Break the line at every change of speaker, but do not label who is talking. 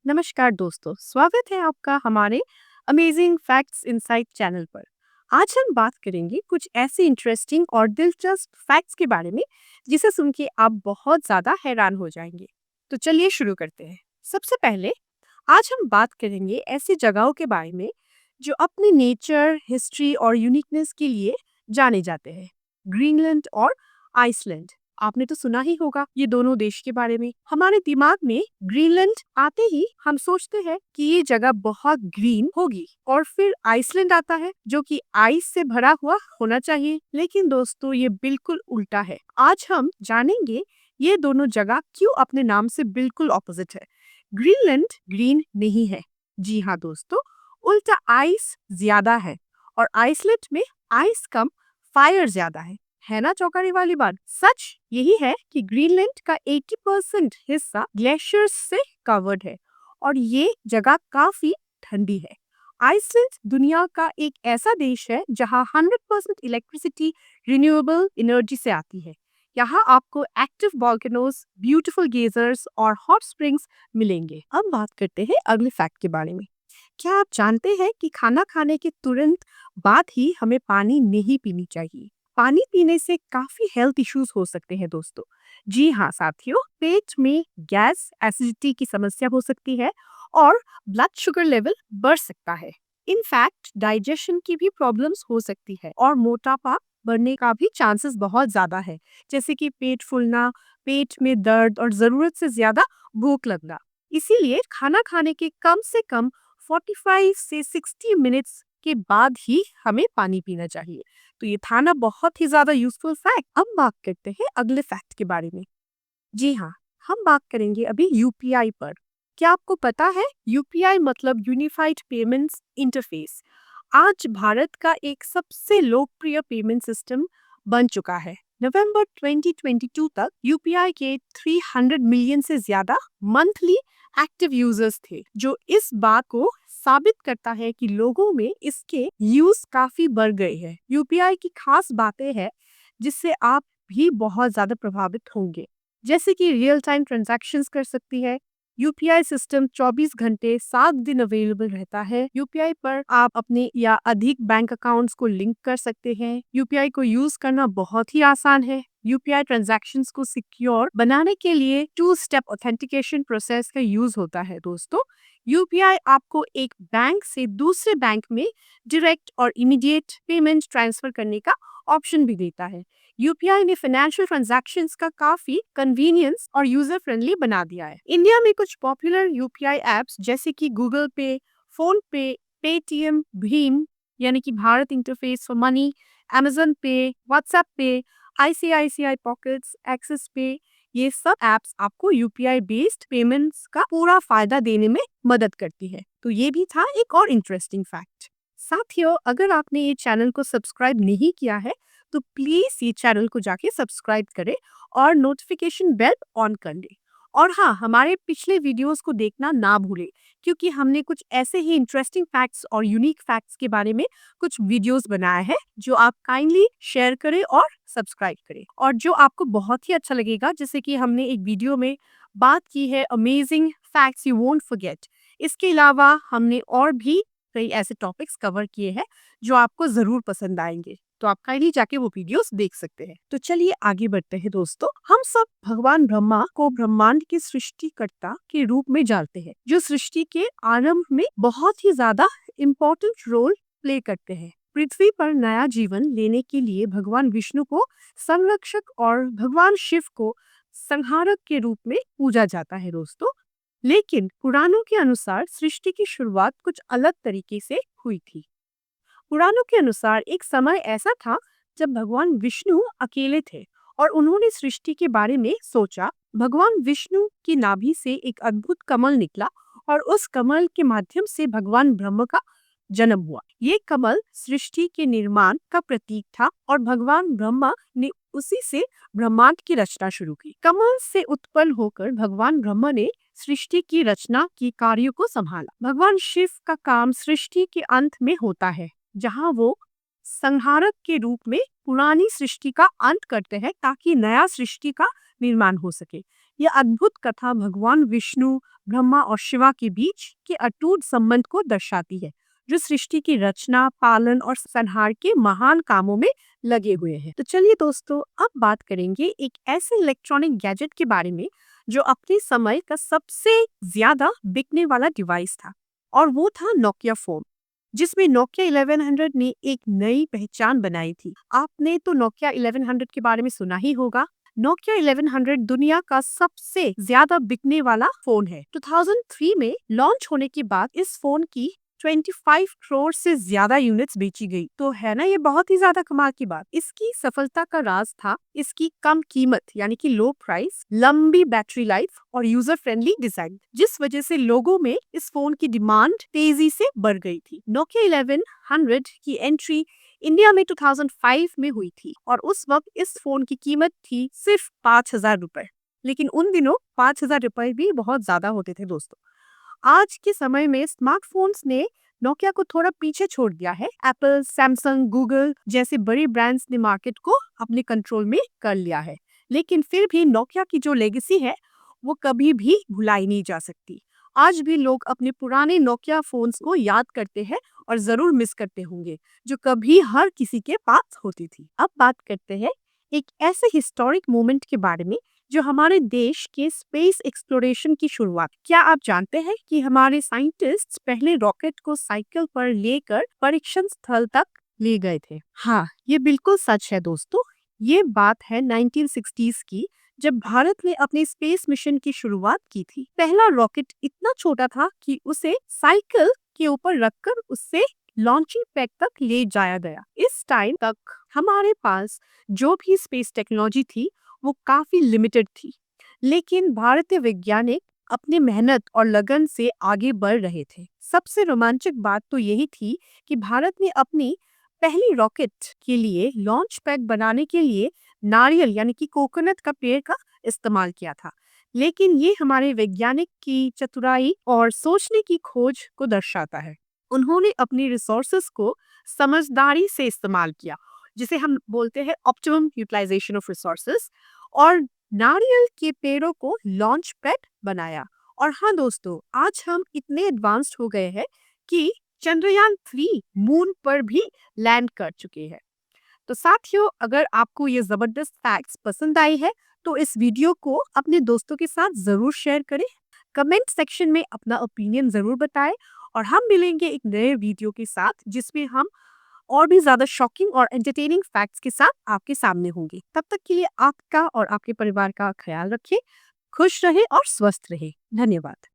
नमस्कार दोस्तों, स्वागत है आपका हमारे अमेजिंग फैक्ट्स इनसाइट चैनल पर। आज हम बात करेंगे कुछ ऐसे इंटरेस्टिंग और दिलचस्प फैक्ट्स के बारे में जिसे सुन के आप बहुत ज़्यादा हैरान हो जाएंगे। तो चलिए शुरू करते हैं। सबसे पहले आज हम बात करेंगे ऐसी जगहों के बारे में जो अपने नेचर, हिस्ट्री और यूनिकनेस के लिए जाने जाते हैं। ग्रीनलैंड और आइसलैंड, आपने तो सुना ही होगा ये दोनों देश के बारे में। हमारे दिमाग में ग्रीनलैंड आते ही हम सोचते हैं कि ये जगह बहुत ग्रीन होगी, और फिर आइसलैंड आता है जो कि आइस से भरा हुआ होना चाहिए। लेकिन दोस्तों, ये बिल्कुल उल्टा है। आज हम जानेंगे ये दोनों जगह क्यों अपने नाम से बिल्कुल ऑपोजिट है। ग्रीनलैंड ग्रीन नहीं है, जी हाँ दोस्तों, उल्टा आइस ज्यादा है, और आइसलैंड में आइस कम, फायर ज्यादा है ना चौंकाने वाली बात। सच यही है कि ग्रीनलैंड का 80% हिस्सा ग्लेशियर्स से कवर्ड है, और ये जगह काफी ठंडी है। आइसलैंड दुनिया का एक ऐसा देश है जहां 100% इलेक्ट्रिसिटी रिन्यूएबल एनर्जी से आती है। यहाँ आपको एक्टिव वॉल्केनोज, ब्यूटीफुल गेजर्स और हॉट स्प्रिंग्स मिलेंगे। अब बात करते हैं अगले फैक्ट के बारे में। क्या आप जानते हैं कि खाना खाने के तुरंत बाद ही हमें पानी नहीं पीनी चाहिए? पानी पीने से काफी हेल्थ इश्यूज हो सकते हैं दोस्तों। जी हाँ साथियों, पेट में गैस, एसिडिटी की समस्या हो सकती है, और ब्लड शुगर लेवल बढ़ सकता है। इनफैक्ट डाइजेशन की भी प्रॉब्लम्स हो सकती है, और मोटापा बढ़ने का भी चांसेस बहुत ज्यादा है, जैसे कि पेट फूलना, पेट में दर्द और जरूरत से ज्यादा भूख लगना। इसीलिए खाना खाने के कम से कम 45 से 60 मिनट्स के बाद ही हमें पानी पीना चाहिए। तो ये था ना बहुत ही ज्यादा यूजफुल फैक्ट। अब बात करते हैं अगले फैक्ट के बारे में। जी हाँ, हम बात करेंगे अभी यूपीआई पर। क्या आपको पता है यूपीआई मतलब यूनिफाइड पेमेंट्स इंटरफेस आज भारत का एक सबसे लोकप्रिय पेमेंट सिस्टम बन चुका है। नवंबर 2022 तक यूपीआई के 300 मिलियन से ज्यादा मंथली एक्टिव यूजर्स थे, जो इस बात को साबित करता है कि लोगों में इसके यूज काफी बढ़ गए हैं। यूपीआई की खास बातें हैं जिससे आप भी बहुत ज्यादा प्रभावित होंगे, जैसे कि रियल टाइम ट्रांजैक्शंस कर सकती है। यूपीआई सिस्टम 24 घंटे 7 दिन अवेलेबल रहता है। यूपीआई पर आप अपने या अधिक बैंक अकाउंट्स को लिंक कर सकते हैं। यूपीआई को यूज करना बहुत ही आसान है। यूपीआई ट्रांजैक्शंस को सिक्योर बनाने के लिए 2 स्टेप ऑथेंटिकेशन प्रोसेस का यूज होता है दोस्तों। यूपीआई आपको एक बैंक से दूसरे बैंक में डायरेक्ट और इमीडिएट पेमेंट ट्रांसफर करने का ऑप्शन भी देता है। यूपीआई ने फाइनेंशियल ट्रांजैक्शंस का काफी कन्वीनियंस और यूजर फ्रेंडली बना दिया है। इंडिया में कुछ पॉपुलर यूपीआई एप्स जैसे कि गूगल पे, फोन पे, पेटीएम, भीम यानी कि Bharat interface for money, Amazon पे, व्हाट्सएप पे, आईसीआईसीआई पॉकेट्स, एक्सिस पे, ये सब एप्स आपको यूपीआई बेस्ड पेमेंट्स का पूरा फायदा देने में मदद करती है। तो ये भी था एक और इंटरेस्टिंग फैक्ट। साथियों, अगर आपने ये चैनल को सब्सक्राइब नहीं किया है तो प्लीज ये चैनल को जाके सब्सक्राइब करें और नोटिफिकेशन बेल ऑन कर लें। और हाँ, हमारे पिछले वीडियोस को देखना ना भूलें, क्योंकि हमने कुछ ऐसे ही इंटरेस्टिंग फैक्ट्स और यूनिक फैक्ट्स के बारे में कुछ वीडियोस बनाए हैं जो आप काइंडली शेयर करें और सब्सक्राइब करें। और जो आपको बहुत ही अच्छा लगेगा, जैसे कि हमने एक वीडियो में बात की है amazing facts you won't forget. इसके अलावा हमने और भी कई ऐसे टॉपिक्स कवर किए हैं जो आपको जरूर पसंद आएंगे, तो आप काइंडली जाके वो वीडियोस देख सकते हैं। तो चलिए आगे बढ़ते हैं दोस्तों। हम सब भगवान ब्रह्मा को ब्रह्मांड के सृष्टिकर्ता के रूप में जानते हैं, जो सृष्टि के आरंभ में बहुत ही ज्यादा इम्पोर्टेंट रोल प्ले करते हैं। पृथ्वी पर नया जीवन लेने के लिए भगवान विष्णु को संरक्षक और भगवान शिव को संहारक के रूप में पूजा जाता है दोस्तों। लेकिन पुराणों के अनुसार सृष्टि की शुरुआत कुछ अलग तरीके से हुई थी। पुराणों के अनुसार एक समय ऐसा था जब भगवान विष्णु अकेले थे और उन्होंने सृष्टि के बारे में सोचा। भगवान विष्णु की नाभि से एक अद्भुत कमल निकला, और उस कमल के माध्यम से भगवान ब्रह्म का जन्म हुआ। ये कमल सृष्टि के निर्माण का प्रतीक था, और भगवान ब्रह्मा ने उसी से ब्रह्मांड की रचना शुरू की। कमल से उत्पन्न होकर भगवान ब्रह्मा ने सृष्टि की रचना की कार्यों को संभाला। भगवान शिव का काम सृष्टि के अंत में होता है, जहां वो संहारक के रूप में पुरानी सृष्टि का अंत करते हैं ताकि नया सृष्टि का निर्माण हो सके। यह अद्भुत कथा भगवान विष्णु, ब्रह्मा और शिवा के बीच के अटूट संबंध को दर्शाती है, जो सृष्टि की रचना, पालन और संहार के महान कामों में लगे हुए हैं। तो चलिए दोस्तों, अब बात करेंगे एक ऐसे इलेक्ट्रॉनिक गैजेट के बारे में जो अपने समय का सबसे ज्यादा बिकने वाला डिवाइस था, और वो था नोकिया फोन, जिसमें नोकिया 1100 ने एक नई पहचान बनाई थी। आपने तो नोकिया 1100 के बारे में सुना ही होगा। नोकिया 1100 दुनिया का सबसे ज्यादा बिकने वाला फोन है। 2003 में लॉन्च होने के बाद इस फोन की 25 करोड़ से ज्यादा यूनिट्स बेची गई। तो है ना, ये बहुत ही ज्यादा कमाल की बात। इसकी सफलता का राज था इसकी कम कीमत यानी कि लो प्राइस, लंबी बैटरी लाइफ और यूजर फ्रेंडली डिजाइन, जिस वजह से लोगों में इस फोन की डिमांड तेजी से बढ़ गई थी। नोकिया 1100 की एंट्री इंडिया में 2005 में हुई थी और उस वक्त इस फोन की कीमत थी सिर्फ 5,000 रुपए। लेकिन उन दिनों 5,000 रुपए भी बहुत ज्यादा होते थे दोस्तों। आज के समय में स्मार्टफोन्स ने नोकिया को थोड़ा पीछे छोड़ दिया है। एप्पल, सैमसंग, गूगल जैसे बड़े ब्रांड्स ने मार्केट को अपने कंट्रोल में कर लिया है। लेकिन फिर भी नोकिया की जो लेगेसी है वो कभी भी भुलाई नहीं जा सकती। आज भी लोग अपने पुराने नोकिया फोन्स को याद करते हैं और जरूर मिस करते होंगे, जो कभी हर किसी के पास होती थी। अब बात करते हैं एक ऐसे हिस्टोरिक मोमेंट के बारे में जो हमारे देश के स्पेस एक्सप्लोरेशन की शुरुआत। क्या आप जानते हैं कि हमारे साइंटिस्ट पहले रॉकेट को साइकिल पर लेकर परीक्षण स्थल तक ले गए थे? हाँ, ये बिल्कुल सच है दोस्तों। ये बात है 1960s की, जब भारत ने अपने स्पेस मिशन की शुरुआत की थी। पहला रॉकेट इतना छोटा था कि उसे साइकिल के ऊपर रखकर उससे लॉन्चिंग पैड तक ले जाया गया। इस टाइम तक हमारे पास जो भी स्पेस टेक्नोलॉजी थी वो काफी लिमिटेड थी, लेकिन भारतीय वैज्ञानिक अपनी मेहनत और लगन से आगे बढ़ रहे थे। सबसे रोमांचक बात तो यही थी कि भारत ने अपनी पहली रॉकेट के लिए लॉन्च पैड बनाने के लिए नारियल यानी कि कोकोनट का पेड़ का इस्तेमाल किया था। लेकिन ये हमारे वैज्ञानिक की चतुराई और सोचने की खोज को दर्शाता है। उन्होंने अपनी रिसोर्सेस को समझदारी से इस्तेमाल किया, जिसे हम बोलते हैं ऑप्टिमम यूटिलाइजेशन ऑफ रिसोर्सेस, और नारियल के पेड़ों को लॉन्च पैड बनाया। और हाँ दोस्तों, आज हम इतने एडवांस्ड हो गए हैं कि चंद्रयान 3 मून पर भी लैंड कर चुके हैं। तो साथियों, अगर आपको ये जबरदस्त फैक्ट्स पसंद आई है तो इस वीडियो को अपने दोस्तों के साथ जरूर शेयर करें। कमेंट सेक्शन में अपना ओपिनियन जरूर बताएं, और हम मिलेंगे एक नए वीडियो के साथ जिसमें हम और भी ज्यादा शॉकिंग और एंटरटेनिंग फैक्ट्स के साथ आपके सामने होंगे। तब तक के लिए आपका और आपके परिवार का ख्याल रखें, खुश रहे और स्वस्थ रहे। धन्यवाद।